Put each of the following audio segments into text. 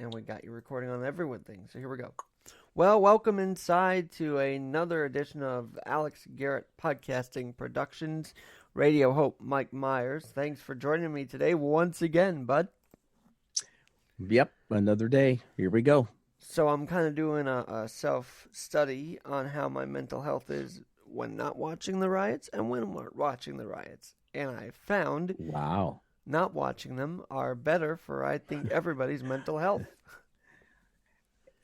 And we got you recording on everyone thing. So here we go. Well, welcome inside to another edition of Alex Garrett Podcasting Productions. Radio Hope, Mike Myers. Thanks for joining me today once again, bud. Yep, another day. Here we go. So I'm kind of doing a self-study on how my mental health is when not watching the riots and when we're watching the riots. And I found Wow. not watching them are better for, I think, everybody's mental health.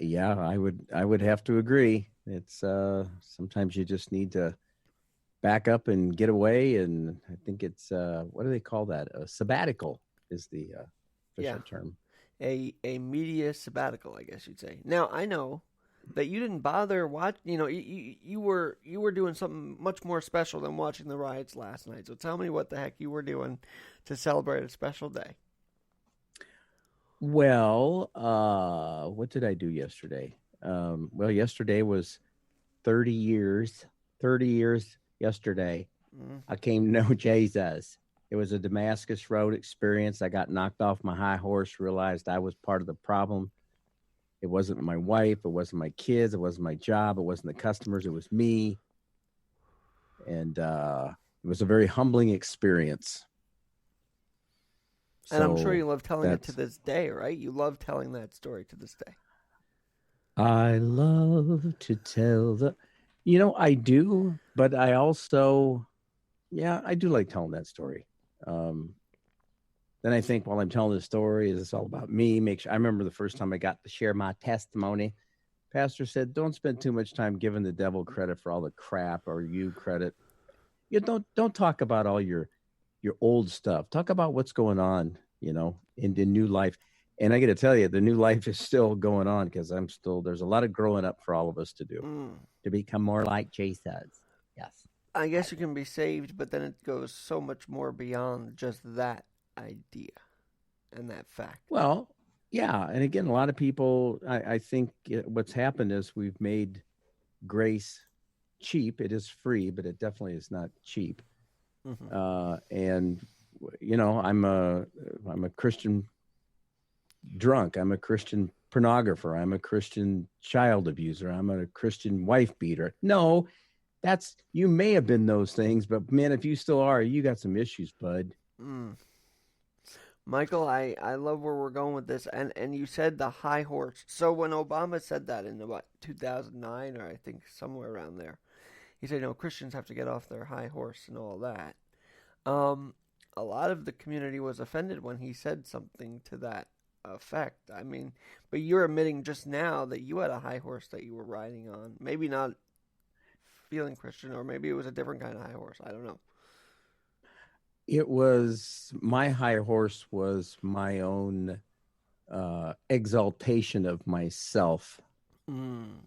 Yeah, I would have to agree. It's sometimes you just need to back up and get away, and I think it's what do they call that? A sabbatical is the Yeah, official term. a media sabbatical, I guess you'd say. Now I know that you didn't bother watch. You were doing something much more special than watching the riots last night. So tell me what the heck you were doing to celebrate a special day. Well, what did I do yesterday? Well, yesterday was 30 years. 30 years yesterday. Mm, I came to know Jesus. It was a Damascus Road experience. I got knocked off my high horse, realized I was part of the problem. It wasn't my wife, it wasn't my kids, it wasn't my job, it wasn't the customers, it was me. And it was a very humbling experience. and I'm sure So you love telling it to that's, this day, right? You love telling that story to this day. I love to tell I do, but I also, yeah, I do like telling that story. Um, Then I think while I'm telling the story, is this all about me? Make sure I remember the first time I got to share my testimony. Pastor said, "Don't spend too much time giving the devil credit for all the crap or you credit. You don't talk about all your old stuff. Talk about what's going on, in the new life." And I got to tell you, the new life is still going on because there's a lot of growing up for all of us to do Mm. to become more like Jesus. Yes. I guess you can be saved, but then it goes so much more beyond just that idea and that fact. Well, yeah. And again, a lot of people, I think what's happened is we've made grace cheap. It is free, but it definitely is not cheap. Hmm. And I'm a Christian drunk. I'm a Christian pornographer. I'm a Christian child abuser. I'm a Christian wife beater. No, that's you may have been those things, but man, if you still are, you got some issues, bud. Mm. Michael, I love where we're going with this, and you said the high horse. So when Obama said that in what 2009 or I think somewhere around there, he said, Christians have to get off their high horse and all that. Um, a lot of the community was offended when he said something to that effect. I mean, but you're admitting just now that you had a high horse that you were riding on. Maybe not feeling Christian, or maybe it was a different kind of high horse. I don't know. It was my high horse was my own exaltation of myself. Mm,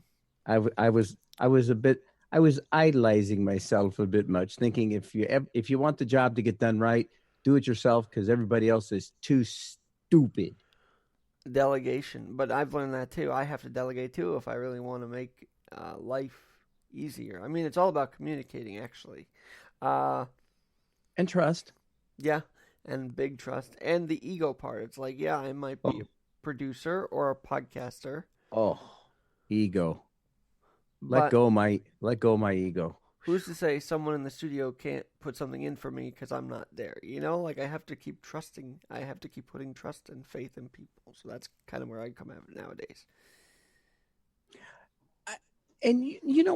I was idolizing myself a bit much, thinking if you want the job to get done right, do it yourself because everybody else is too stupid. delegation, but I've learned that too. I have to delegate too if I really want to make life easier. I mean, it's all about communicating, actually. Uh, And trust. yeah, and big trust and the ego part. It's like, yeah, I might be Oh, a producer or a podcaster, oh, ego. but Let go of my ego. who's to say someone in the studio can't put something in for me because I'm not there? Like I have to keep trusting. I have to keep putting trust and faith in people. So that's kind of where I come at it nowadays. And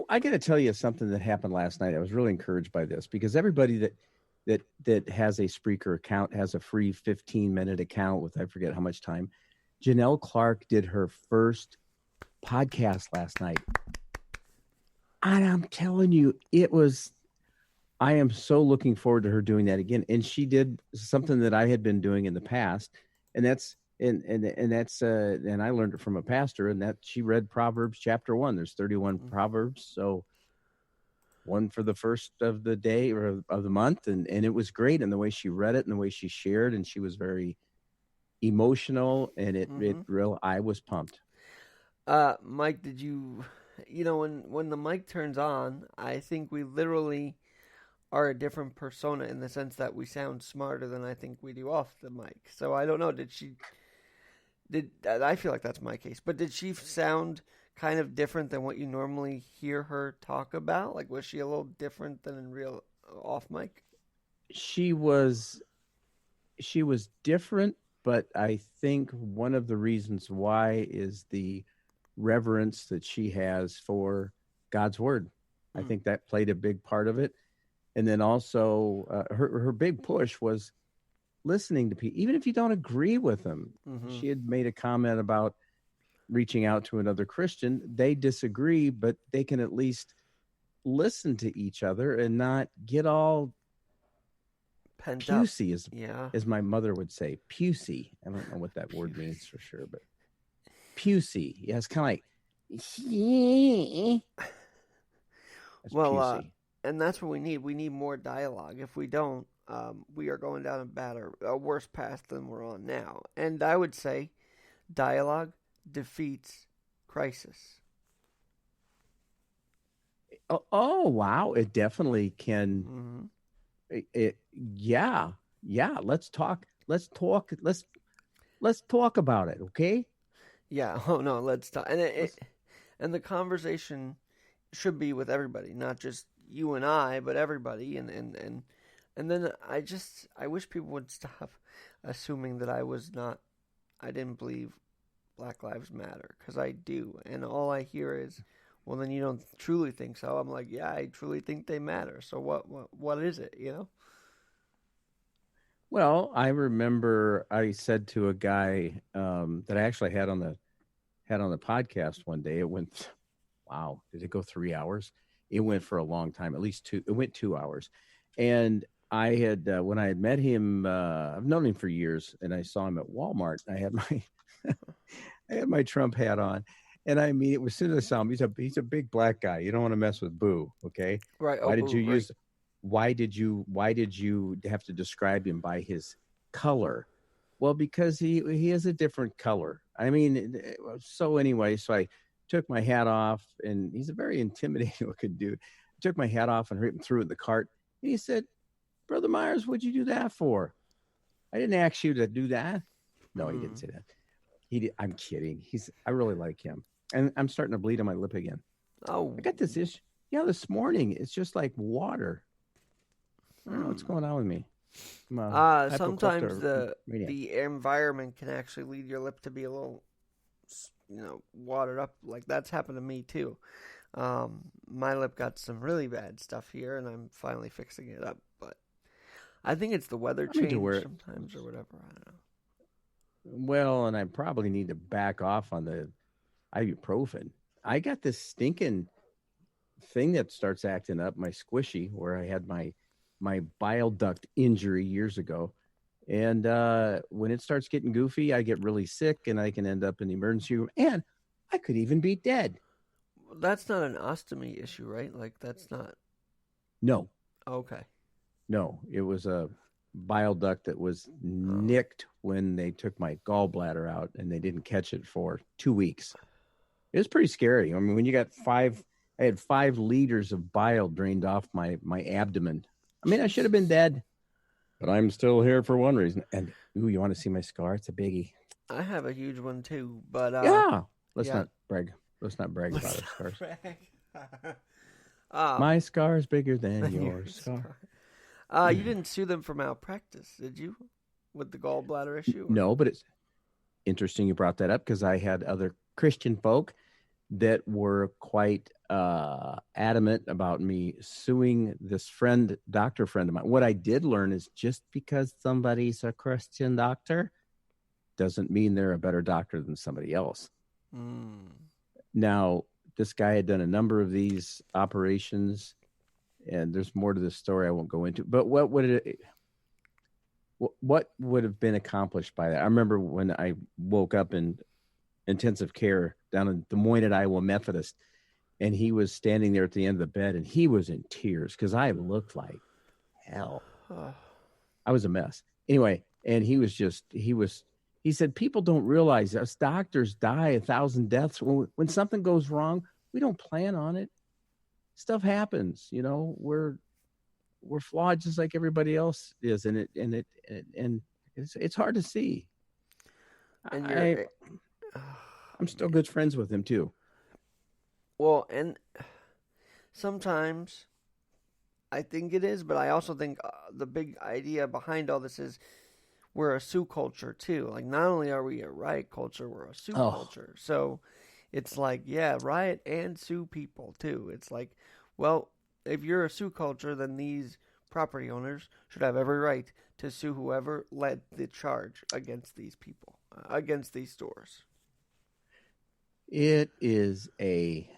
I got to tell you something that happened last night. I was really encouraged by this because everybody that has a Spreaker account has a free 15-minute account with I forget how much time. Janelle Clark did her first podcast last night. And I'm telling you, I am so looking forward to her doing that again. And she did something that I had been doing in the past. And and I learned it from a pastor, and that she read Proverbs chapter 1. There's 31 Mm-hmm. Proverbs. So one for the first of the day or of the month. And it was great. And the way she read it and the way she shared, and she was very emotional, and Mm-hmm. I was pumped. Mike, did you, when the mic turns on, I think we literally are a different persona in the sense that we sound smarter than I think we do off the mic. So I don't know. Did I feel like that's my case? But did she sound kind of different than what you normally hear her talk about? Like, was she a little different than in real off mic? She was she was different, but I think one of the reasons why is the reverence that she has for God's word. I Mm, think that played a big part of it. And then also, her big push was listening to people, even if you don't agree with them. mm-hmm. She had made a comment about reaching out to another Christian. They disagree, but they can at least listen to each other and not get all Pent up. pusey, Yeah. as my mother would say. Pusey. I don't know what that word means for sure, but pusey. Yeah, it's kind of like that's Well, pusey. and that's what we need. We need more dialogue. If we don't, we are going down a worse path than we're on now. And I would say dialogue defeats crisis. Oh wow, it definitely can. Mm-hmm. Yeah, yeah. Let's talk. Let's talk. Let's talk about it. Okay. Yeah. Oh no. Let's talk. And Let's. and the conversation should be with everybody, not just you and I, but everybody. And then I wish people would stop assuming that I didn't believe Black Lives Matter because I do, and all I hear is, well, then you don't truly think so. I'm like, yeah, I truly think they matter. So what is it? You know? Well, I remember I said to a guy that I actually had on the podcast one day. It went, wow, did it go 3 hours? It went for a long time, at least two. It went 2 hours, and I had when I had met him, I've known him for years, and I saw him at Walmart. I had my I had my Trump hat on, and I mean, it was as soon as I saw him, he's a big black guy. You don't want to mess with Boo, okay? Right. Oh, Why did boo. you Right. use? Why did you have to describe him by his color? Well, because he has a different color. I mean, so anyway, so I took my hat off, and he's a very intimidating looking dude. I took my hat off and threw it in the cart, and he said, "Brother Myers, what'd you do that for? I didn't ask you to do that." No, he didn't Mm. say that. He did. I'm kidding. I really like him, and I'm starting to bleed on my lip again. I Oh. got this issue. Yeah, this morning it's just like water. I don't know what's Hmm. going on with me. I'm a Sometimes hypocleptomaniac. the environment can actually lead your lip to be a little, watered up. Like that's happened to me too. My lip got some really bad stuff here, and I'm finally fixing it up. But I think it's the weather I need to change wear it. sometimes or whatever. I don't know. Well, and I probably need to back off on the ibuprofen. I got this stinking thing that starts acting up, my squishy, where I had my bile duct injury years ago. And when it starts getting goofy, I get really sick and I can end up in the emergency room. And I could even be dead. That's not an ostomy issue, right? Like that's not No, okay. no, it was a bile duct that was Oh, nicked when they took my gallbladder out and they didn't catch it for 2 weeks. It was pretty scary. I mean, when you got I had 5 liters of bile drained off my abdomen. I mean, I should have been Jesus. dead, but I'm still here for one reason. And ooh, you want to see my scar? It's a biggie. I have a huge one too, but Yeah. Let's yeah. not brag. Let's not brag about Let's our not scars. brag. My scar is bigger than Then your your scar. scar. You didn't sue them for malpractice, did you? With the gallbladder issue, or No, but it's interesting you brought that up because I had other Christian folk that were quite adamant about me suing this doctor friend of mine. What I did learn is just because somebody's a Christian doctor doesn't mean they're a better doctor than somebody else. mm, Now, this guy had done a number of these operations, and there's more to this story I won't go into. But what would have been accomplished by that? I remember when I woke up in intensive care down in Des Moines at Iowa Methodist, and he was standing there at the end of the bed, and he was in tears because I looked like hell. oh, I was a mess. Anyway, and he said, people don't realize us doctors die 1,000 deaths. When something goes wrong, we don't plan on it. Stuff happens, we're flawed just like everybody else is. And it's hard to see. and I oh, I'm still man. good friends with him too. Well, and sometimes I think it is, but I also think the big idea behind all this is we're a Sioux culture too. Like, not only are we a riot culture, we're a Sioux Oh, culture. So it's like, yeah, riot and Sioux people too. It's like, well, if you're a Sioux culture, then these property owners should have every right to sue whoever led the charge against these people, against these stores. it is a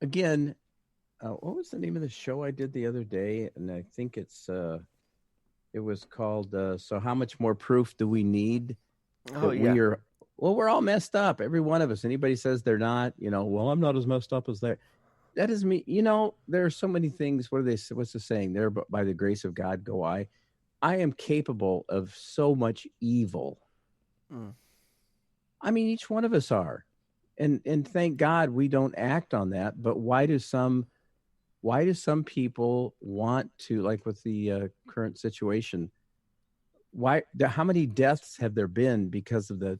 again. What was the name of the show I did the other day? And I think it was called "So How Much More Proof Do We Need Oh That We yeah, Are?" Well, we're all messed up. Every one of us. Anybody says they're not, well, I'm not as messed up as that. That is me. There are so many things. What are they? What's the saying? There, but by the grace of God, go I. I am capable of so much evil. mm. I mean, each one of us are, and thank God we don't act on that. But why do some people want to, like with the current situation? How many deaths have there been because of the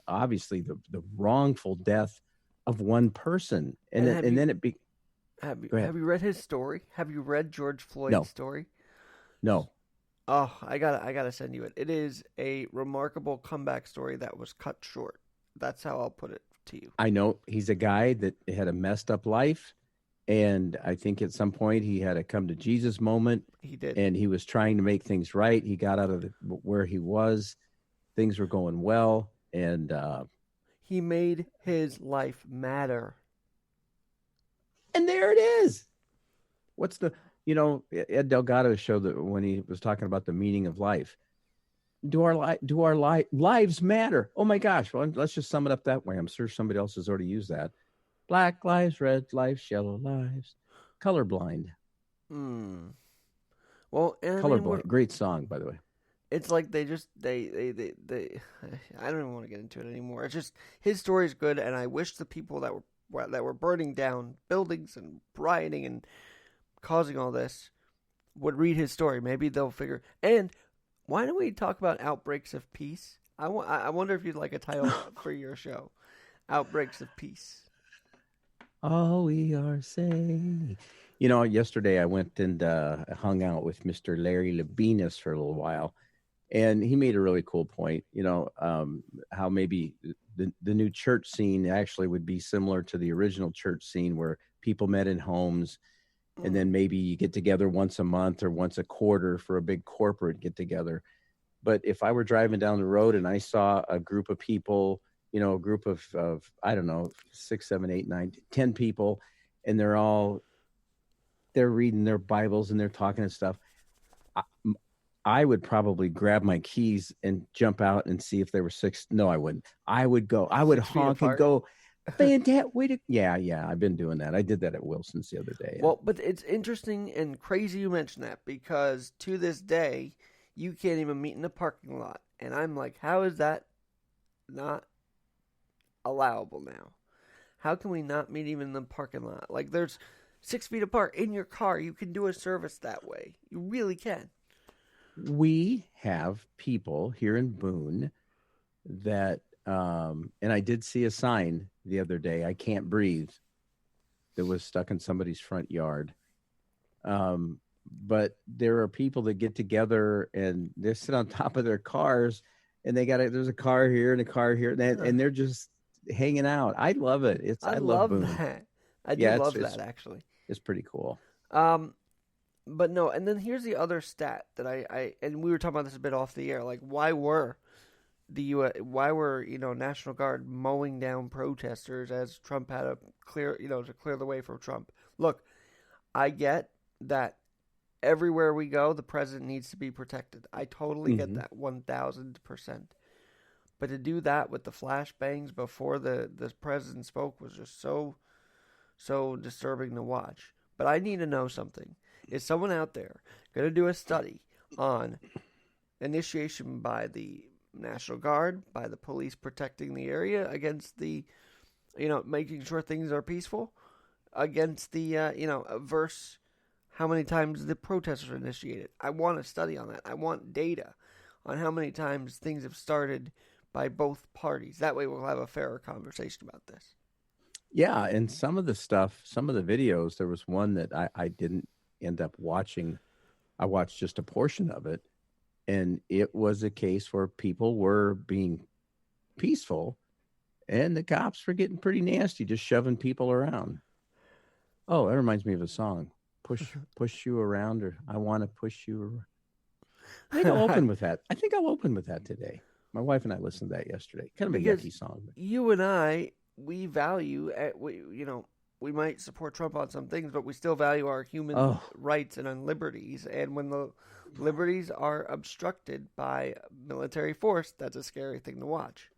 obviously the wrongful death of one person, and And it, and then it be go ahead. have you read his story? Have you read George Floyd's No, story? no, Oh, I gotta send you it. It is a remarkable comeback story that was cut short. That's how I'll put it to you. I know he's a guy that had a messed up life, and I think at some point he had a come to Jesus moment, He did. and he was trying to make things right. He got out of where he was, things were going well, He made his life matter. and there it is. What's the Ed Delgado showed that when he was talking about the meaning of life. Do our lives matter? Oh my gosh! Well, let's just sum it up that way. I'm sure somebody else has already used that. Black lives, red lives, yellow lives. Colorblind. Hmm. Well, and I mean, Colorblind. Great song, by the way. it's like they just they. I don't even want to get into it anymore. It's just his story is good, and I wish the people that were burning down buildings and rioting and causing all this would read his story. Maybe they'll figure. And why don't we talk about outbreaks of peace? I wonder if you'd like a title for your show, Outbreaks of Peace. All we are saying. Yesterday I went and hung out with Mr. Larry Labinas for a little while, and he made a really cool point. How maybe the new church scene actually would be similar to the original church scene, where people met in homes, and Mm, then maybe you get together once a month or once a quarter for a big corporate get together. But if I were driving down the road and I saw a group of people, a group of I don't know, 6, 7, 8, 9, 10 people, and they're reading their Bibles and they're talking and stuff, I, I would probably grab my keys and jump out and see if they were six. No, I wouldn't. I would go. I would 6 feet honk and apart. go. Fantastic! Way to yeah, yeah. I've been doing that. I did that at Wilson's the other day, and Well, but it's interesting and crazy you mention that because to this day, you can't even meet in a parking lot. And I'm like, how is that not allowable now? How can we not meet even in the parking lot? Like, there's 6 feet apart in your car. You can do a service that way. You really can. we have people here in Boone that and I did see a sign the other day, I can't breathe, that was stuck in somebody's front yard. But there are people that get together and they sit on top of their cars, and there's a car here and a car here, Huh. and they're just hanging out. I love it. I I love love Boone. that. I do Yeah, love that actually. it's pretty cool. Um, but no, and then here's the other stat that and we were talking about this a bit off the air. Like, why were National Guard mowing down protesters as Trump had to clear the way for Trump? Look, I get that everywhere we go, the president needs to be protected. I totally get Hmm. that 1000%. But to do that with the flashbangs before the president spoke was just so disturbing to watch. But I need to know something. Is someone out there going to do a study on initiation by the National Guard, by the police protecting the area against making sure things are peaceful, against verse how many times the protesters are initiated? I want a study on that. I want data on how many times things have started by both parties. That way, we'll have a fairer conversation about this. Yeah, and some of the stuff, some of the videos, there was one that I didn't end up watching. I watched just a portion of it, and it was a case where people were being peaceful and the cops were getting pretty nasty, just shoving people around. Oh, that reminds me of a song. Push you around, or I want to push you around. Maybe I'll open with that. I think I'll open with that today. My wife and I listened to that yesterday. Kind of a Because yucky song. But... you and I, we value, we might support Trump on some things, but we still value our human Oh, rights and on liberties. And when the liberties are obstructed by military force, that's a scary thing to watch.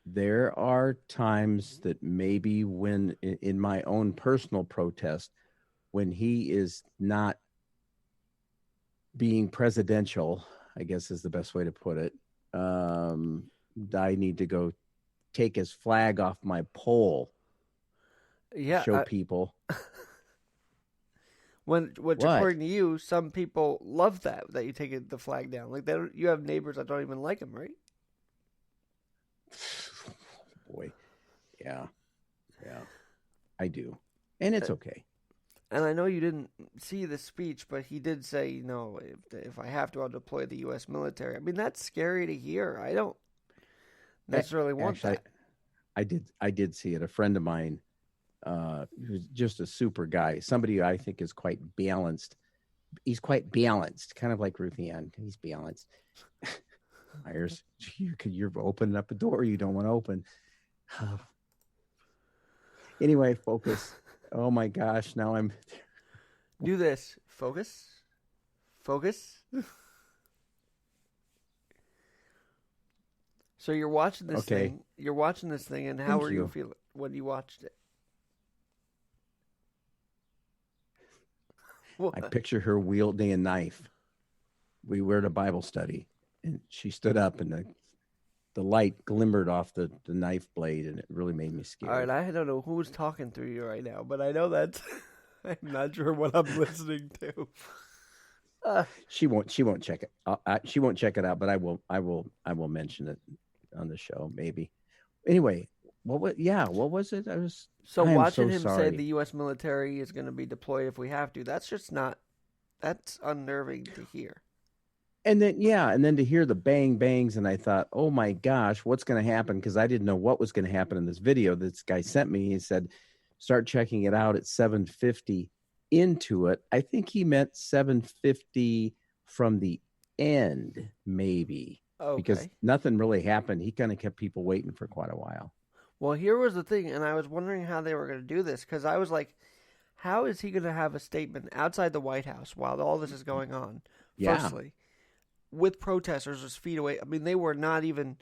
there are times that maybe when in my own personal protest, when he is not being presidential, I guess is the best way to put it. Um, I need to go take his flag off my pole, Yeah, show people which what. according to you, some people love that you take the flag down. Like you have neighbors that don't even like him, right? Boy, yeah, yeah, I do, and it's okay. And I know you didn't see the speech, but he did say, if I have to, I'll deploy the U.S. military. I mean, that's scary to hear. I don't necessarily want Actually, that. I did see it. A friend of mine, who's just a super guy, somebody I think is quite balanced. He's quite balanced, kind of like Ruthie Ann. He's balanced. Myers, you're opening up a door you don't want to open. Anyway, focus. Oh my gosh, now I'm Do this. Focus. Focus. So you're watching this okay. thing. You're watching this thing, and how Thank were you you. feeling when you watched it? I What? picture her wielding a knife. We were at a Bible study, and she stood up, and the light glimmered off the knife blade, and it really made me All right, scared. I don't know who's talking through you right now, but I know that I'm not sure what I'm listening to. Uh, She won't check it. She won't check it out, but I will mention it on the show maybe. Anyway, what was it? so I am watching so him say sorry. the U.S. military is going to be deployed if we have to, that's just not. That's unnerving to hear. And then and then to hear the bang bangs, and I thought, oh my gosh, what's going to happen? Because I didn't know what was going to happen in this video this guy sent me. He said, start checking it out at 750 into it. I think he meant 750 from the end, maybe, because Okay. nothing really happened. He kind of kept people waiting for quite a while. Well, here was the thing, and I was wondering how they were going to do this because I was like, how is he going to have a statement outside the White House while all this is going on? Yeah, Firstly, with protesters just feet away. I mean, they were not even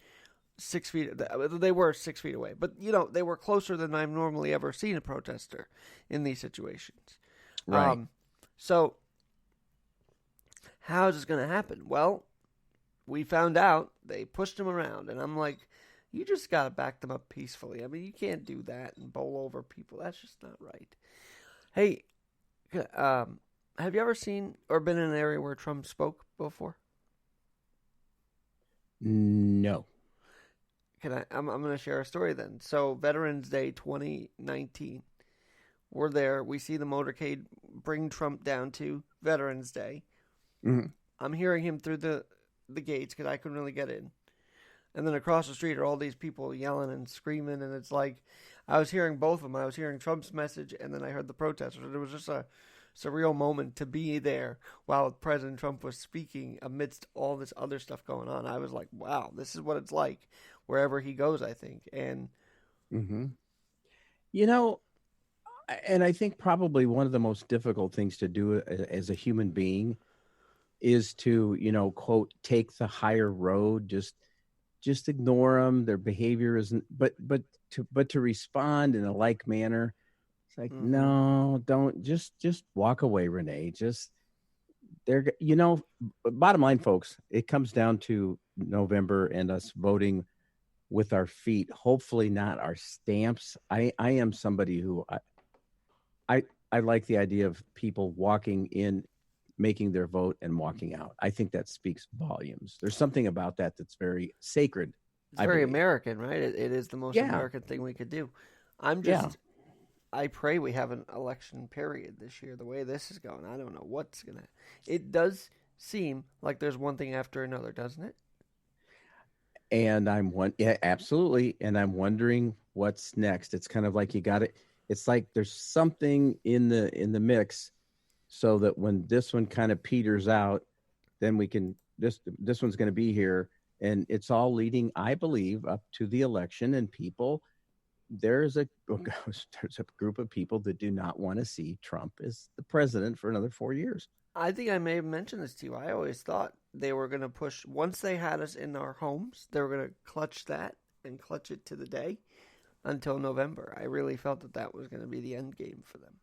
6 feet. They were 6 feet away, but they were closer than I've normally ever seen a protester in these situations. right. Um, so how is this going to happen? Well, we found out they pushed him around, and I'm like, you just got to back them up peacefully. I mean, you can't do that and bowl over people. That's just not right. Hey, have you ever seen or been in an area where Trump spoke before? No. I'm going to share a story then. So, Veterans Day 2019, we're there. We see the motorcade bring Trump down to Veterans Day. Mhm. I'm hearing him through the gates because I couldn't really get in. And then across the street are all these people yelling and screaming, and it's like I was hearing both of them. I was hearing Trump's message, and then I heard the protesters. It was just a surreal moment to be there while President Trump was speaking amidst all this other stuff going on. I was like, wow, this is what it's like wherever he goes, I think. And Mhm. You know, and I think probably one of the most difficult things to do as a human being is to, quote, take the higher road, just ignore them. Their behavior isn't, but to respond in a like manner, it's like, mm-hmm, no, don't just walk away, Renee. Just they're, bottom line, folks, it comes down to November and us voting with our feet, hopefully not our stamps. I am somebody who I I like the idea of people walking in, making their vote, and walking out. I think that speaks volumes. There's something about that that's very sacred. It's I very believe. American, right? It is the most Yeah, American thing we could do. I'm yeah. just, I pray we have an election period this year. The way this is going, I don't know what's gonna. It does seem like there's one thing after another, doesn't it? And yeah, absolutely. And I'm wondering what's next. It's kind of like you got it. It's like there's something in the mix, so that when this one kind of peters out, then we can this one's going to be here, and it's all leading, I believe, up to the election. And people, there's a there's a group of people that do not want to see Trump as the president for another 4 years. I think I may have mentioned this to you. I always thought they were gonna push once they had us in our homes. They were gonna clutch that and clutch it to the day until November. I really felt that that was gonna be the end game for them.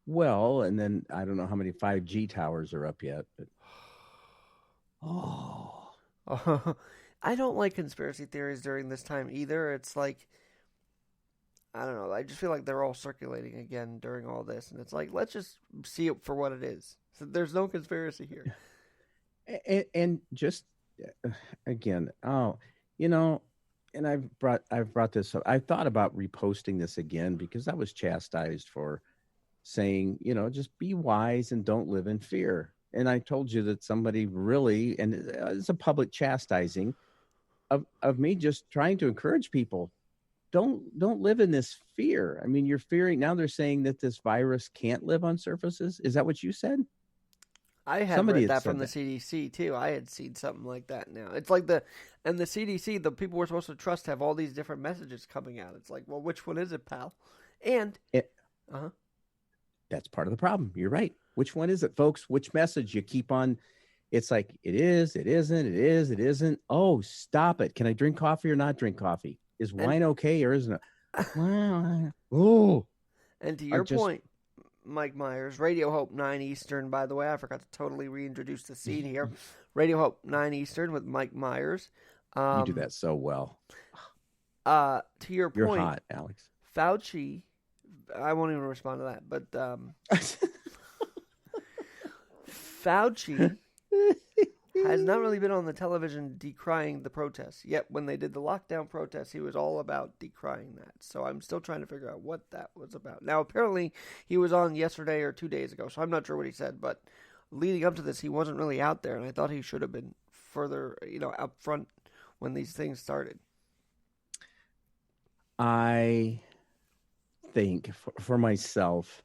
Well, and then I don't know how many 5G towers are up yet, but oh, I don't like conspiracy theories during this time either. It's like I don't know. I just feel like they're all circulating again during all this, and it's like let's just see it for what it is. So there's no conspiracy here. and just again, oh, you know, and I've brought this up. I thought about reposting this again because I was chastised for saying, just be wise and don't live in fear. And I told you that somebody really, and it's a public chastising of me just trying to encourage people. Don't live in this fear. I mean, you're fearing now. They're saying that this virus can't live on surfaces. Is that what you said? I had Somebody read had that from said the that. CDC too. I had seen something like that. Now it's like the CDC, the people we're supposed to trust, have all these different messages coming out. It's like, well, which one is it, pal? And It, uh huh. that's part of the problem. You're right. Which one is it, folks? Which message you keep on? It's like it is, it isn't, it is, it isn't. Oh, stop it. Can I drink coffee or not drink coffee? Is And wine okay or isn't it? Well, oh, and to I your just point, Mike Myers, Radio Hope 9 Eastern, by the way, I forgot to totally reintroduce the scene here. Radio Hope 9 Eastern with Mike Myers. you do Um, that so well. to your You're point, hot, Alex. Fauci, I won't even respond to that, but Fauci has not really been on the television decrying the protests. Yet when they did the lockdown protests, he was all about decrying that. So I'm still trying to figure out what that was about. Now, apparently, he was on yesterday or 2 days ago, so I'm not sure what he said, but leading up to this, he wasn't really out there, and I thought he should have been further, up front when these things started. I think for myself,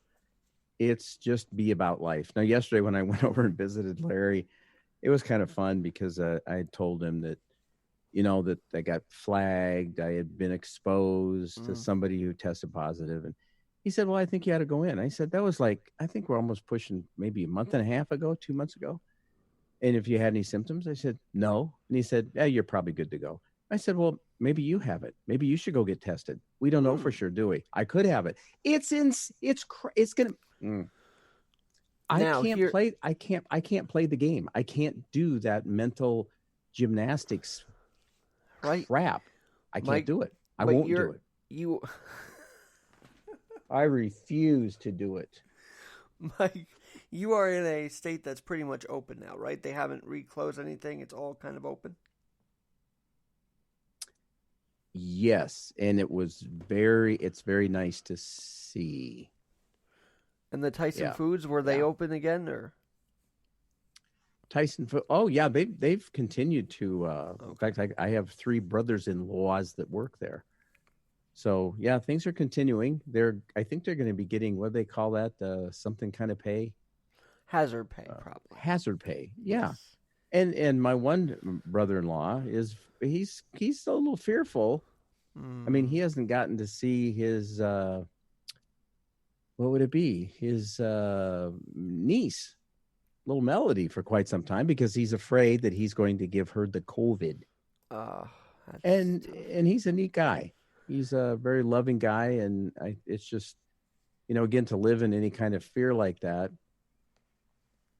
it's just be about life. Now, yesterday when I went over and visited Larry, it was kind of fun because I had told him that, that I got flagged. I had been exposed to Mm. somebody who tested positive. And he said, well, I think you ought to go in. I said, that was like, I think we're almost pushing maybe a month and a half ago, 2 months ago. And if you had any symptoms, I said, no. And he said, yeah, you're probably good to go. I said, well, maybe you have it. Maybe you should go get tested. We don't know for Hmm. sure, do we? I could have it. It's going to, I Now, can't here, play. I can't play the game. I can't do that mental gymnastics right, crap. I can't Mike, do it. I but won't do it. you, I refuse to do it. Mike, you are in a state that's pretty much open now, right? They haven't reclosed anything. It's all kind of open. Yes, and it's very nice to see. And the Tyson Yeah. Foods, were they Yeah. open again or? Tyson. Oh yeah, they've continued to. In Okay. fact, I have three brothers-in-laws that work there. So yeah, things are continuing. I think they're going to be getting, what do they call that? Something kind of pay, Hazard pay, probably. hazard pay. Yeah, Yes. and my one brother-in-law he's a little fearful. I mean, Mm, he hasn't gotten to see his what would it be? His niece, little Melody, for quite some time because he's afraid that he's going to give her the COVID. uh, that's And tough. he's a neat guy. He's a very loving guy, and it's just, again, to live in any kind of fear like that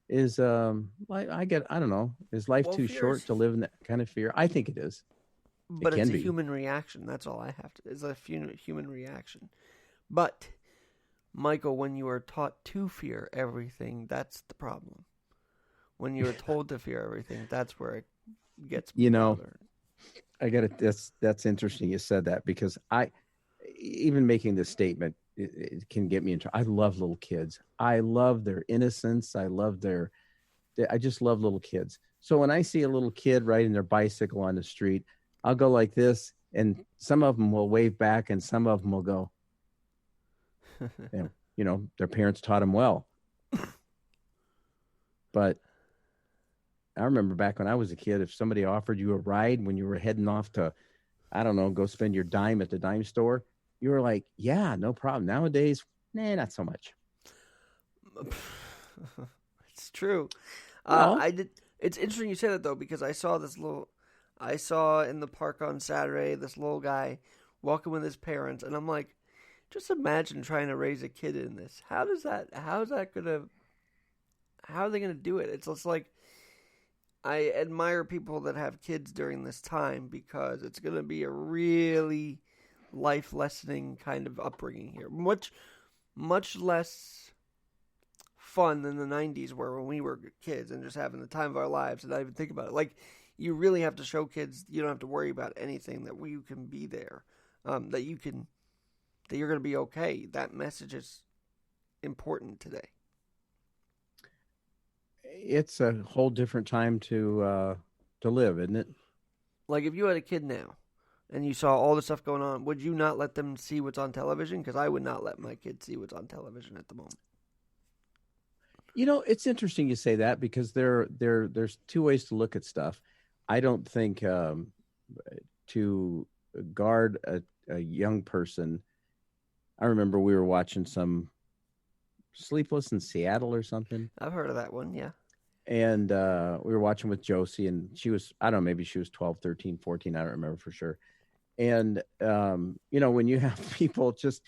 is like, I don't know, is life Well, too fear short is, to live in that kind of fear? I think it is. It but it's can a be. human reaction. That's all I have to. It's a human reaction. But Michael, when you are taught to fear everything, that's the problem. When you're told to fear everything, that's where it gets You know, bothered. I got it. That's interesting. You said that because I even making this statement it can get me into. I love little kids. I love their innocence. I just love little kids. So when I see a little kid riding their bicycle on the street, I'll go like this, and some of them will wave back, and some of them will go, their parents taught them well. But I remember back when I was a kid, if somebody offered you a ride when you were heading off to, I don't know, go spend your dime at the dime store, you were like, yeah, no problem. Nowadays, nah, not so much. It's true. Well, I did. It's interesting you say that though because I saw in the park on Saturday this little guy walking with his parents, and I'm like, just imagine trying to raise a kid in this. How are they gonna do it? It's just like I admire people that have kids during this time because it's gonna be a really life lessoning kind of upbringing here. Much less fun than the 90s were when we were kids and just having the time of our lives and not even think about it. Like, you really have to show kids you don't have to worry about anything, that you can be there, that you're going to be okay. That message is important today. it's a whole different time to live, isn't it? Like, if you had a kid now and you saw all the stuff going on, would you not let them see what's on television? Because I would not let my kids see what's on television at the moment. It's interesting you say that because there's two ways to look at stuff. I don't think to guard a young person. I remember we were watching some Sleepless in Seattle or something, I've heard of that one, yeah. and we were watching with Josie, and she was, I don't know, maybe she was 12, 13, 14. I don't remember for sure. And when you have people just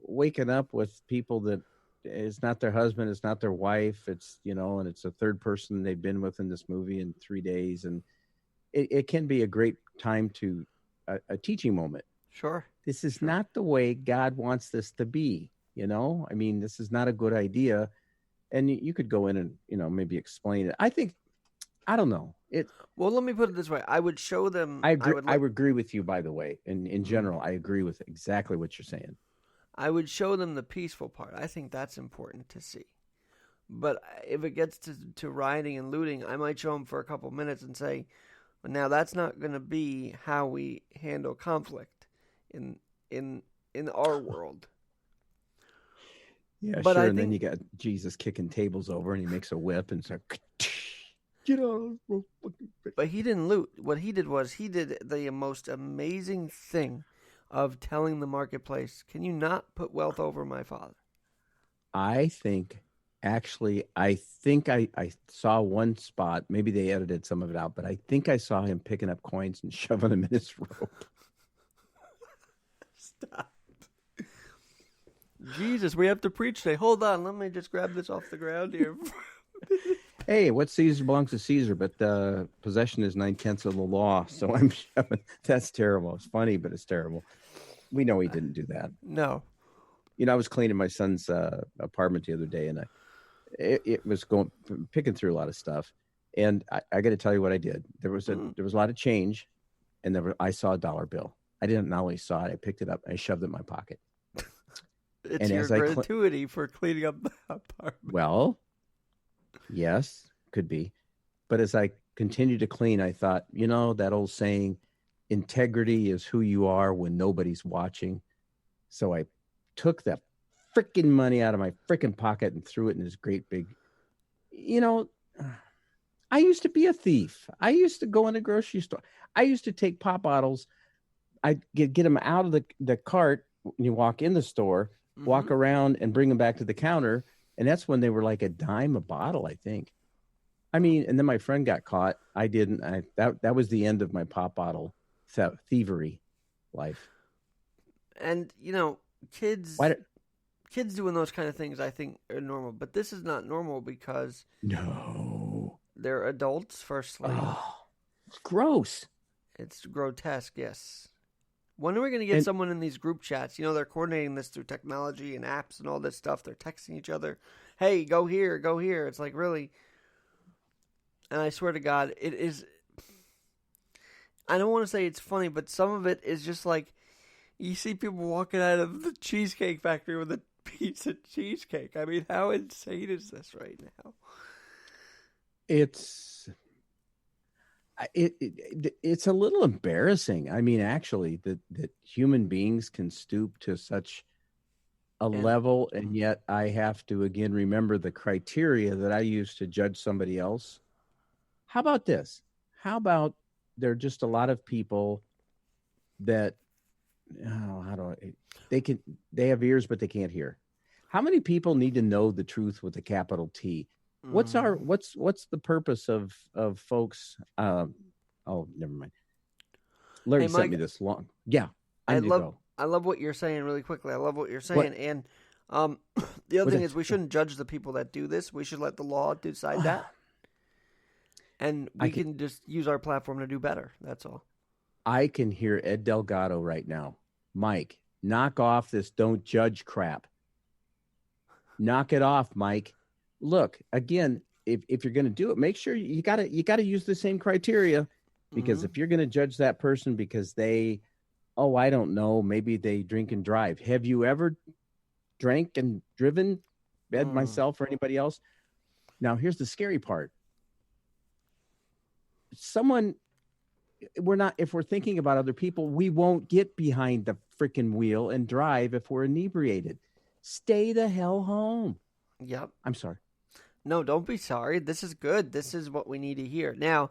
waking up with people that it's not their husband, it's not their wife, and it's a third person they've been with in this movie in 3 days, and it can be a great time to a teaching moment. Sure, This is sure. not the way God wants this to be. I mean, this is not a good idea. And you could go in and maybe explain it. I don't know it. Well, let me put it this way: I would show them. I I agree. would I let. would agree with you, by the way. In Mm, general, I agree with exactly what you're saying. I would show them the peaceful part. I think that's important to see. But if it gets to rioting and looting, I might show them for a couple minutes and say, well, "Now that's not going to be how we handle conflict in in in our world." Yeah, But sure. I And then think, you got Jesus kicking tables over, and he makes a whip and says, "Get out!" but he didn't loot. What he did was he did the most amazing thing of telling the marketplace, "Can you not put wealth over my father?" I think, actually, I saw one spot. Maybe they edited some of it out, but I think I saw him picking up coins and shoving them in his robe. Stop. Jesus, we have to preach today. Hold on, let me just grab this off the ground here. Hey, what Caesar belongs to Caesar, but possession is 9/10 of the law. So I'm shoving. That's terrible. It's funny, but it's terrible. We know he didn't do that. No. I was cleaning my son's apartment the other day, and it was going picking through a lot of stuff. And I got to tell you what I did. Mm, There was a lot of change, and I saw a dollar bill. I didn't not only saw it, I picked it up and I shoved it in my pocket. it's And your as I gratuity for cleaning up the apartment. well, yes, could be, but as I continued to clean, I thought, that old saying, integrity is who you are when nobody's watching. So I took that freaking money out of my freaking pocket and threw it in this great big, you know, I used to be a thief. I used to go in a grocery store. I used to take pop bottles. I'd get them out of the cart when you walk in the store, Mm-hmm. walk around and bring them back to the counter. And that's when they were like a dime a bottle, I think. I mean, and then my friend got caught. I didn't. That was the end of my pop bottle thievery life. And Why? kids kids doing those kind of things I think are normal, but this is not normal because No. they're adults firstly. Oh, it's gross. It's grotesque, yes. When are we going to get And someone in these group chats? They're coordinating this through technology and apps and all this stuff. They're texting each other, "Hey, go here, go here." It's like, really. And I swear to God, it is. I don't want to say it's funny, but some of it is just like you see people walking out of the Cheesecake Factory with a piece of cheesecake. I mean, how insane is this right now? It's it's a little embarrassing. I mean, actually, that human beings can stoop to such a And level, and yet I have to again remember the criteria that I use to judge somebody else. How about this? How about there are just a lot of people that, oh, how do I, they can, they have ears but they can't hear. How many people need to know the truth with a capital T? mm, What's the purpose of folks? Oh, never mind. hey, Larry sent me Mike, this long. Yeah, I I need to love go. I love what you're saying really quickly. I love what you're What? saying, and um, the other What? thing is we shouldn't judge the people that do this. We should let the law decide that, and I we can can just use our platform to do better. That's all. I can hear Ed Delgado right now. Mike, knock off this don't judge crap. Knock it off, Mike. Look, again, if you're going to do it, make sure you got to use the same criteria, because Hmm. if you're going to judge that person because they, oh, I don't know, maybe they drink and drive. Have you ever drank and driven, Ed, Mm. myself, or anybody else? Now, here's the scary part. Someone, we're not, if we're thinking about other people, we won't get behind the freaking wheel and drive if we're inebriated. Stay the hell home. Yep. I'm sorry. No, don't be sorry. This is good. This is what we need to hear. Now,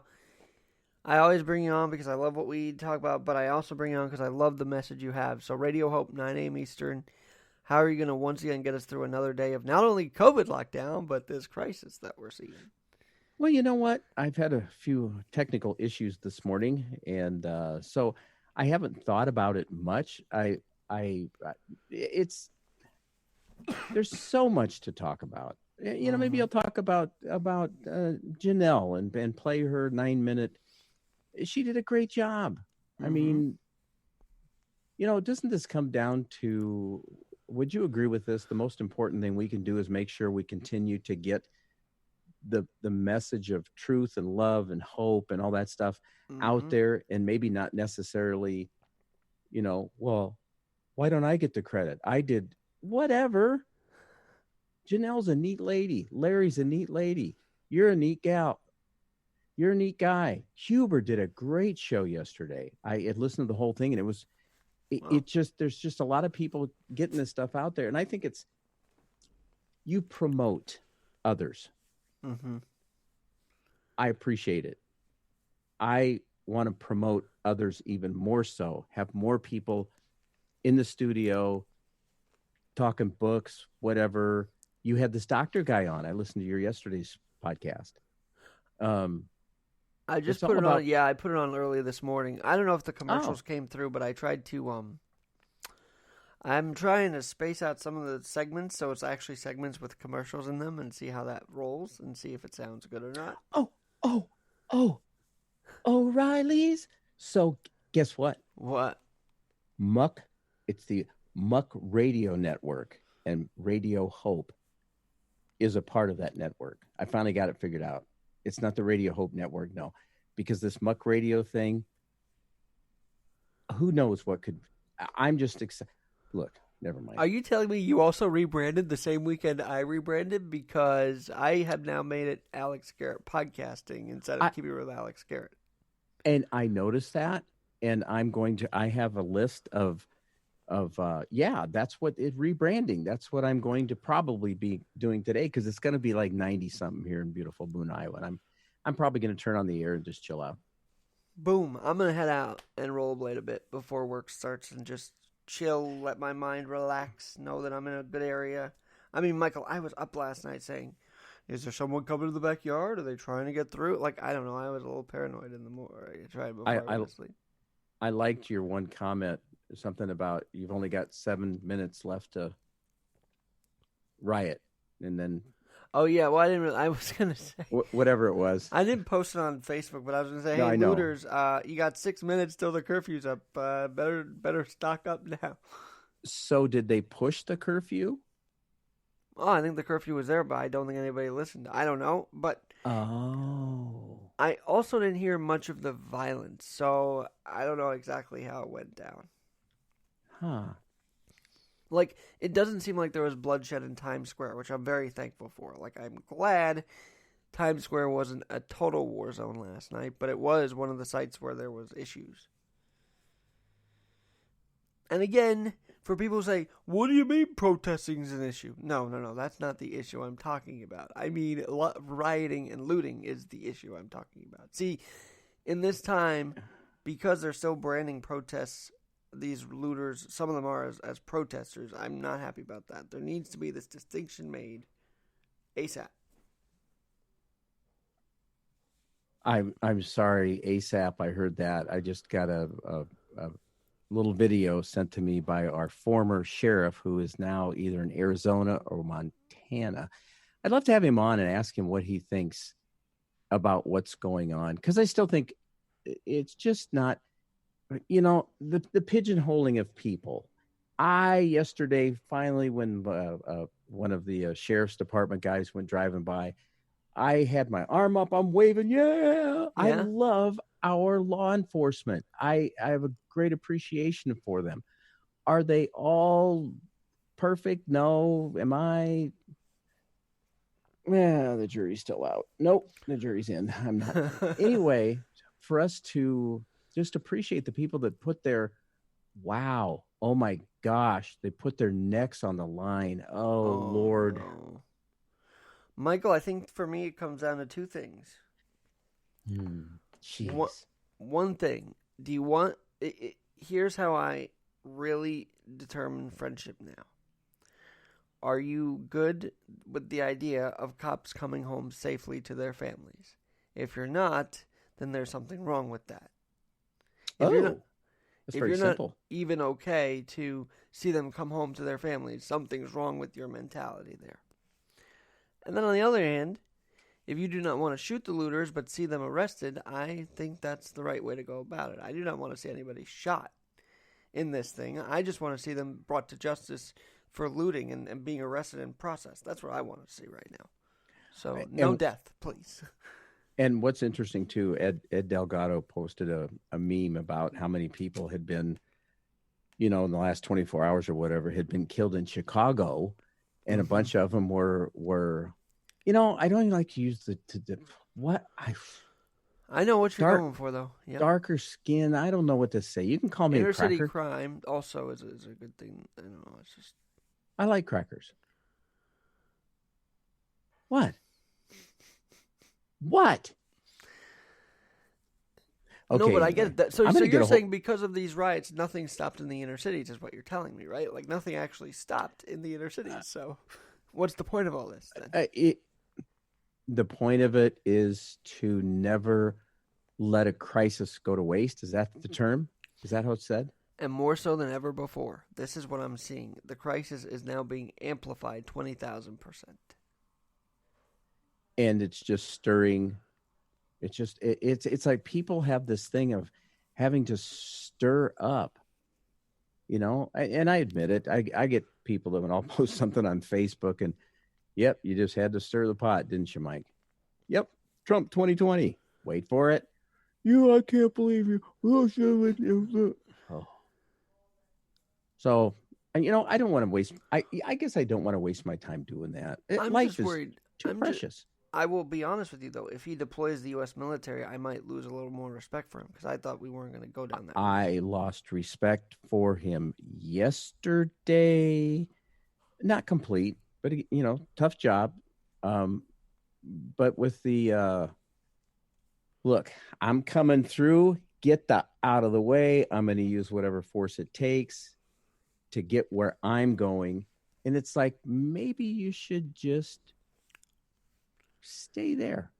I always bring you on because I love what we talk about, but I also bring you on because I love the message you have. So, Radio Hope, 9 a.m. Eastern. How are you going to once again get us through another day of not only COVID lockdown, but this crisis that we're seeing? Well, you know what? I've had a few technical issues this morning, and so I haven't thought about it much. It's there's so much to talk about. Maybe Mm-hmm. I'll talk about Janelle and play her 9 minute. She did a great job. I Mm-hmm. mean, doesn't this come down to? Would you agree with this? The most important thing we can do is make sure we continue to get the message of truth and love and hope and all that stuff out Mm-hmm. there, and maybe not necessarily, well, why don't I get the credit? I did whatever. Janelle's a neat lady. Larry's a neat lady. You're a neat gal. You're a neat guy. Huber did a great show yesterday. I had listened to the whole thing, and Well. it just, there's just a lot of people getting this stuff out there. And I think it's, you promote others. Mm-hmm. I appreciate it. I want to promote others even more so, have more people in the studio talking books, whatever. You had this doctor guy on. I listened to your yesterday's podcast. Um, I just it's put all it on. about, Yeah, I put it on early this morning. I don't know if the oh, commercials came through, but I tried to. I'm trying to space out some of the segments so it's actually segments with commercials in them and see how that rolls and see if it sounds good or not. oh, oh, oh, O'Reilly's. So guess what? What? Muck, it's the Muck Radio Network, and Radio Hope is a part of that network. I finally got it figured out. It's not the Radio Hope Network, no, because this Muck Radio thing, who knows what could. I'm just excited. Look, never mind. Are you telling me you also rebranded the same weekend I rebranded? Because I have now made it Alex Garrett Podcasting instead of I keeping it with Alex Garrett. and I noticed that, and I have a list of that's what it rebranding. That's what I'm going to probably be doing today, because it's going to be like 90 something here in beautiful Boone, Iowa. And I'm probably going to turn on the air and just chill out. Boom. I'm going to head out and rollerblade a bit before work starts and just chill, let my mind relax, know that I'm in a good area. I mean, Michael, I was up last night saying, is there someone coming to the backyard? Are they trying to get through? Like, I don't know. I was a little paranoid in the morning. I tried I, before I I went to sleep. I liked your one comment, something about you've only got 7 minutes left to riot, and then Oh, yeah. Well, I didn't really, I was going to say, whatever it was. I didn't post it on Facebook, but I was going to say, No, hey, I know. looters, you got 6 minutes till the curfew's up. Better stock up now. So did they push the curfew? Oh, I think the curfew was there, but I don't think anybody listened. I don't know, but Oh. I also didn't hear much of the violence, so I don't know exactly how it went down. Huh. Like, it doesn't seem like there was bloodshed in Times Square, which I'm very thankful for. Like, I'm glad Times Square wasn't a total war zone last night, but it was one of the sites where there was issues. And again, for people who say, "What do you mean protesting is an issue?" No, no, no, that's not the issue I'm talking about. I mean, rioting and looting is the issue I'm talking about. See, in this time, because they're still branding protests, these looters, some of them are as protesters, I'm not happy about that. There needs to be this distinction made ASAP. I'm sorry, ASAP. I heard that. I just got a little video sent to me by our former sheriff, who is now either in Arizona or Montana. I'd love to have him on and ask him what he thinks about what's going on, because I still think it's just not, the pigeonholing of people. I yesterday finally, when one of the sheriff's department guys went driving by, I had my arm up. I'm waving. Yeah, I Yeah? love our law enforcement. I have a great appreciation for them. Are they all perfect? No. Am I? Yeah, the jury's still out. Nope, the jury's in. I'm not. Anyway, for us to just appreciate the people that put their, wow, oh my gosh, they put their necks on the line. Oh Oh, Lord. no. Michael, I think for me it comes down to two things. One, Jeez. one thing, do you want. Here's how I really determine friendship now. Are you good with the idea of cops coming home safely to their families? If you're not, then there's something wrong with that. If you're not Oh, that's if very you're not simple. even okay to see them come home to their families, something's wrong with your mentality there. And then on the other hand, if you do not want to shoot the looters but see them arrested, I think that's the right way to go about it. I do not want to see anybody shot in this thing. I just want to see them brought to justice for looting and being arrested and processed. That's what I want to see right now. So no And death, please. what's interesting too, Ed Delgado posted a meme about how many people had been, in the last 24 hours or whatever, had been killed in Chicago, and a Hmm. bunch of them were, I don't even like to use the what I I know what you're dark going for, though. Yep. darker skin. I don't know what to say. You can call me a Inner city cracker. crime also is a good thing. I don't know. It's just I like crackers. What? What? no, Okay, but I get anyway, it. So I'm so gonna get you're a whole. saying because of these riots, nothing stopped in the inner cities, is what you're telling me, right? Like nothing actually stopped in the inner cities. So what's the point of all this then? It, the point of it is to never let a crisis go to waste. Is that the term? Is that how it's said? And more so than ever before, this is what I'm seeing. The crisis is now being amplified 20,000%. And it's just stirring. It's like people have this thing of having to stir up. And I admit it. I get people that when I'll post something on Facebook and, yep, you just had to stir the pot, didn't you, Mike? Yep, Trump 2020. Wait for it. I can't believe you. Oh. So, and I don't want to waste. I guess I don't want to waste my time doing that. I'm Life just is worried. too precious. I will be honest with you though. If he deploys the U.S. military, I might lose a little more respect for him because I thought we weren't going to go down that route. I lost respect for him yesterday. Not complete, but tough job. Um, but with the look, I'm coming through. Get the out of the way. I'm going to use whatever force it takes to get where I'm going. And it's like, maybe you should just stay there.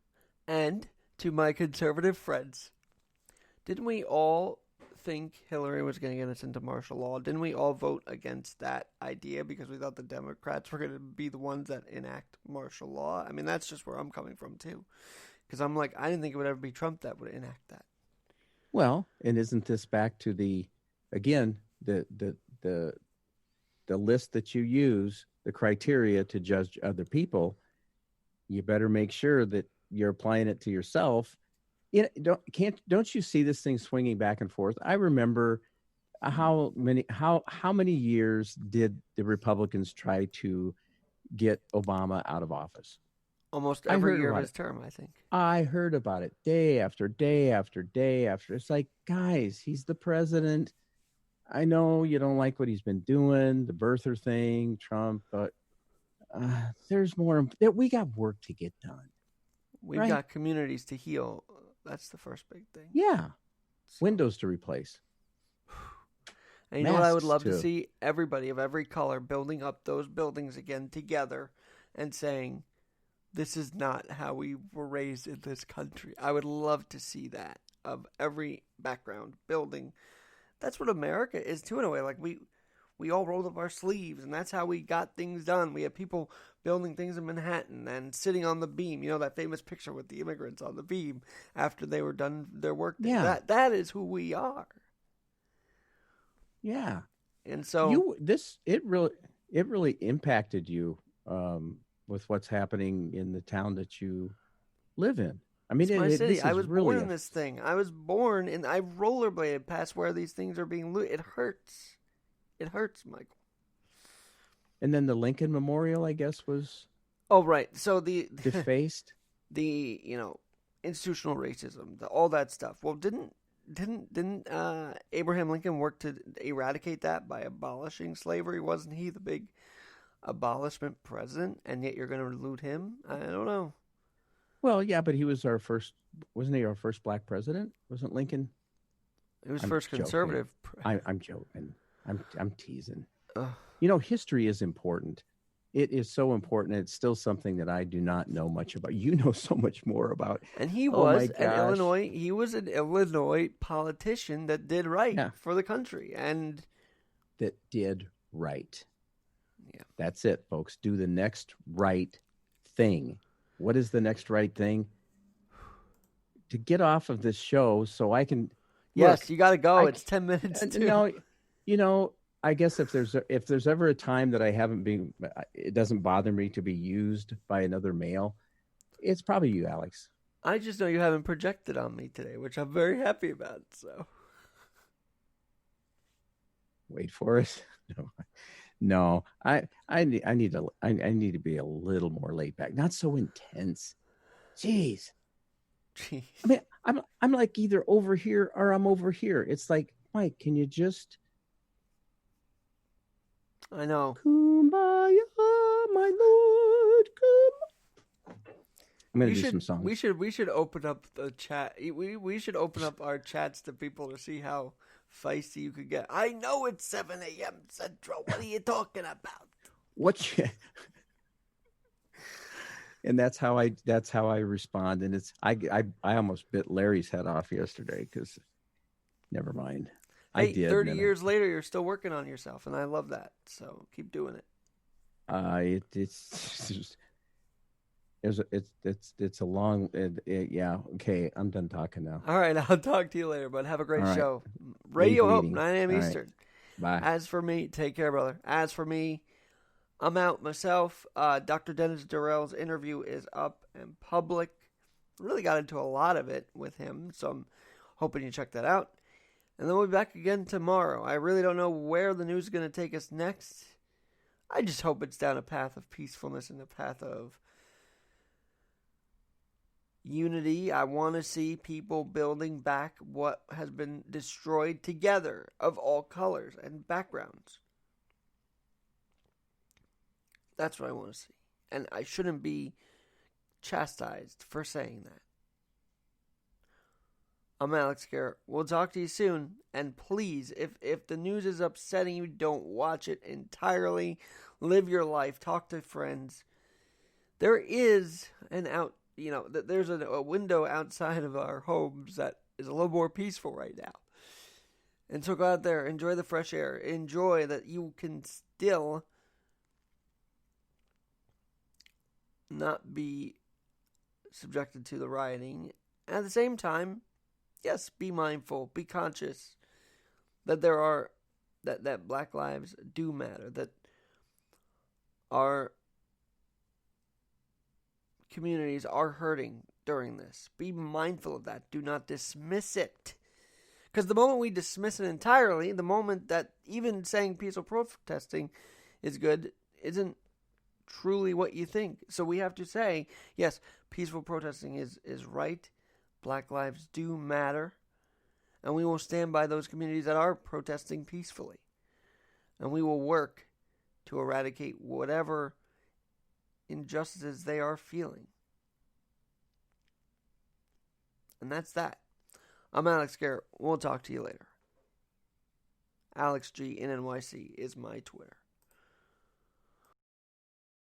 And to my conservative friends, didn't we all think Hillary was going to get us into martial law? Didn't we all vote against that idea because we thought the Democrats were going to be the ones that enact martial law? I mean, that's just where I'm coming from too. Because I'm like, I didn't think it would ever be Trump that would enact that. Well, and isn't this back to again, the list that you use, the criteria to judge other people? You better make sure that you're applying it to yourself. Don't you see this thing swinging back and forth? I remember how many years did the Republicans try to get Obama out of office? Almost I every heard year of about his it. term, I think. I heard about it day after day after day after. It's like, guys, he's the president. I know you don't like what he's been doing, the birther thing, Trump, but there's more that we got work to get done, We've right? got communities to heal. That's the first big thing. Yeah. So, Windows to replace, and you know what I would masks love to to, see? Everybody of every color building up those buildings again together and saying, this is not how we were raised in this country. I would love to see that of every background building. That's what America is too in a way. Like we all rolled up our sleeves and that's how we got things done. We have people building things in Manhattan and sitting on the beam. You know that famous picture with the immigrants on the beam after they were done their work day. yeah, That is who we are. yeah. And so You this it really impacted you with what's happening in the town that you live in. I mean, it's my city. this I is was born really in this thing. I was born and I rollerbladed past where these things are being looted. It hurts. It hurts, Michael. and then the Lincoln Memorial, I guess, was Oh right. So the defaced. the institutional racism, all that stuff. Well, didn't Abraham Lincoln work to eradicate that by abolishing slavery? Wasn't he the big abolishment president? And yet you're going to loot him? I don't know. Well, yeah, but he was our first. Wasn't he our first black president? Wasn't Lincoln? He was I'm first joking. conservative. I'm joking. I'm teasing. Ugh. History is important. It is so important. It's still something that I do not know much about. You know so much more about. And he Oh my was an gosh. Illinois. He was an Illinois politician that did right Yeah, for the country. And that did right. yeah, That's it, folks. Do the next right thing. What is the next right thing? To get off of this show so I can yes, look. you got to go. I It's 10 minutes too. no, I guess if there's ever a time that I haven't been, it doesn't bother me to be used by another male. It's probably you, Alex. I just know you haven't projected on me today, which I'm very happy about. So Wait for it. No, no. I need to be a little more laid back, not so intense. Jeez. jeez. I mean, I'm like either over here or I'm over here. It's like, Mike, can you just I know. kumbaya, my lord? I'm gonna We do some should we songs. should we should open up the chat. We should open up our chats to people to see how feisty you could get. I know it's 7 a.m. Central. What are you talking about? What you, and that's how I respond. And it's I almost bit Larry's head off yesterday because never mind. I Hey, did, and 30 then years later, you're still working on yourself, and I love that. So keep doing it. it's just, it's a long yeah. Okay, I'm done talking now. All right, I'll talk to you later, but have a All great right, show. leave Radio Hope, meeting. 9 a.m. All right, Eastern. bye. As for me, take care, brother. As for me, I'm out myself. Dr. Dennis Durrell's interview is up and public. Really got into a lot of it with him, so I'm hoping you check that out. And then we'll be back again tomorrow. I really don't know where the news is going to take us next. I just hope it's down a path of peacefulness and a path of unity. I want to see people building back what has been destroyed together of all colors and backgrounds. That's what I want to see. And I shouldn't be chastised for saying that. I'm Alex Garrett. We'll talk to you soon. And please, if the news is upsetting you, don't watch it entirely. Live your life. Talk to friends. There is there's a window outside of our homes that is a little more peaceful right now. And so go out there, enjoy the fresh air, enjoy that you can still not be subjected to the rioting. At the same time, yes, be mindful, be conscious that that black lives do matter, that our communities are hurting. during this. Be mindful of that. Do not dismiss it. Because the moment we dismiss it entirely, the moment that even saying peaceful protesting is good isn't truly what you think. So we have to say, yes, peaceful protesting is right. Black lives do matter. And we will stand by those communities that are protesting peacefully. And we will work to eradicate whatever injustices they are feeling. And that's that. I'm Alex Garrett. We'll talk to you later. Alex G in NYC is my Twitter.